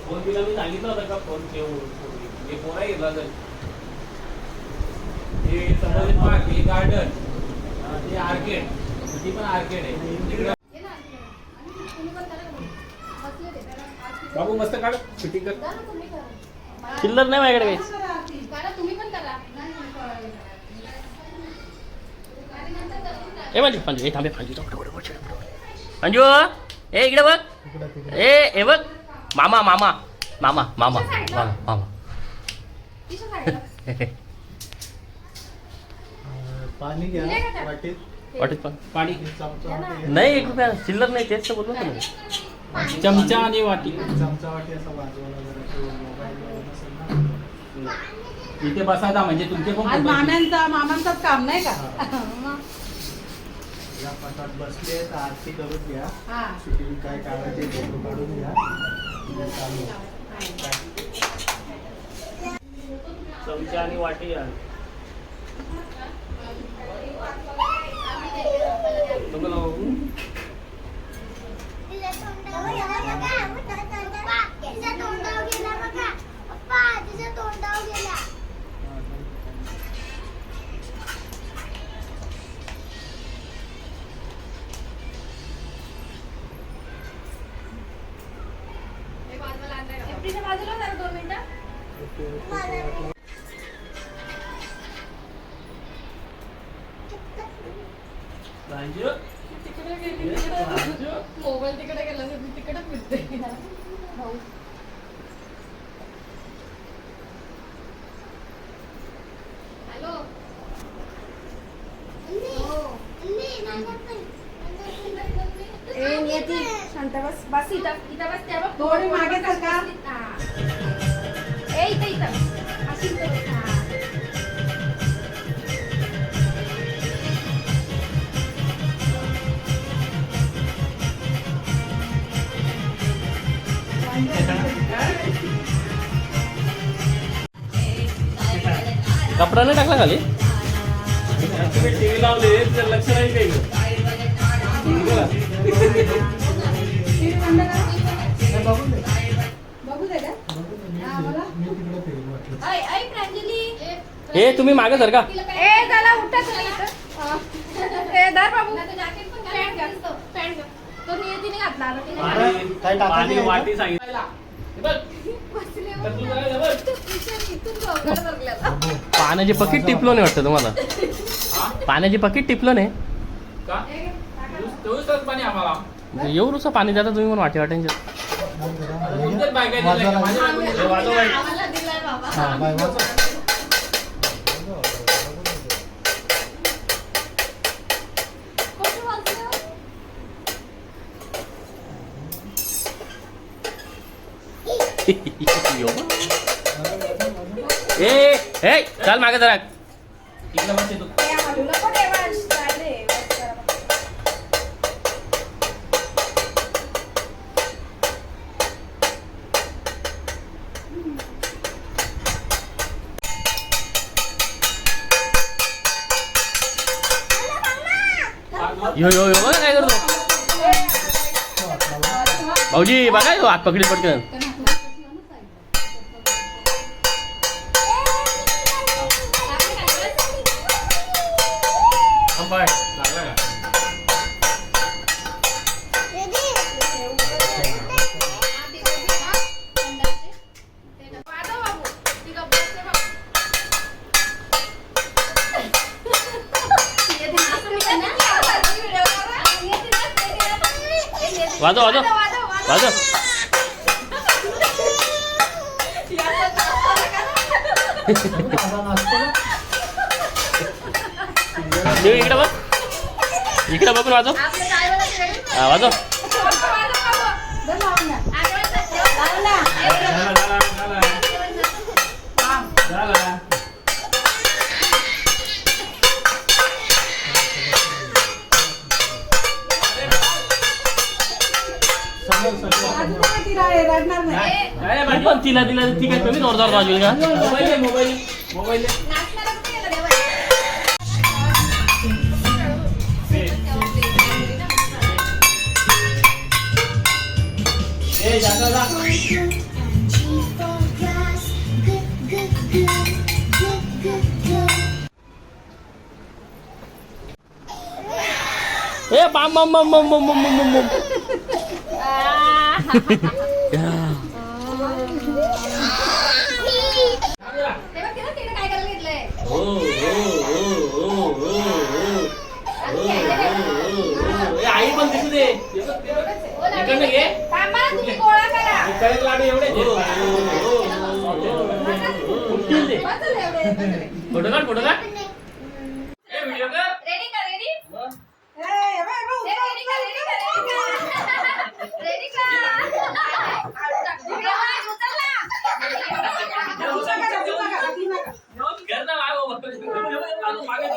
phone बिला मी सांगितलं होतं का फोन ठेवून हे पोरा घेतला तर हे संबंधित पार्क हे गार्डन ते आर्केड ती पण आर्केड आहे बाबू मस्त काढ शूटिंग कर चिल्लर नाही माझ्याकडे काही तुम्ही पण करा ए म्हणजे पंजू ए थांबे पंजू पंजू ए इकडे बघ ए बघ मामा मामा मामा मामा मामा मामा पाणी घ्या वाटीत वाटीत पाणी नाही 1 रुपया चिल्लर नाही तेच तर बोललो तुम्ही चमचा आणि वाटी चमचा वाटी असं वाजवायला इथे बसायचा म्हणजे तुमचे पण मामांचं काम नाही का या पटात बसले तर आरती करून घ्या शूटिंग काय काढायचे फोटो काढून घ्या चमचा आणि वाटी बाजूला जरा 2 मिनिटं मोबाईल तिकडे गेला तिकडे फिरते हॅलो शांत बस बस इथं बस त्या थोडी मागे का ए इथं अशी कपडा नाही टाकला खाली तुम्ही टीव्ही लावले तर लक्ष नाही काही हे तुम्ही मागे सर का वाटी सांगितलं पाण्याची पकीट टिपलो नाही वाटतं तुम्हाला पाण्याची पकीट टिपलो नाही एवढंच पाणी द्या तुम्ही म्हणून वाटे वाटायचं ए चल मागे जरा इकडे बस तू यो यो यो बघा काय करतो भाऊजी बघा हात पकडी पटकन बाय लागला का वाजव वाजव वाजव देव इकडे बघ इकडे बघून वाजव हा वाजव पण तिला दिला ती काय कमी जोरदार वाजवेल का मोबाईल मोबाईल मोबाईल ए बम बम बम बम बम बम बम बम आई पण दिसू दे इकडनं घे लाडू एवढे फोटो काढ फोटो काढ व्हिडिओ कर मागे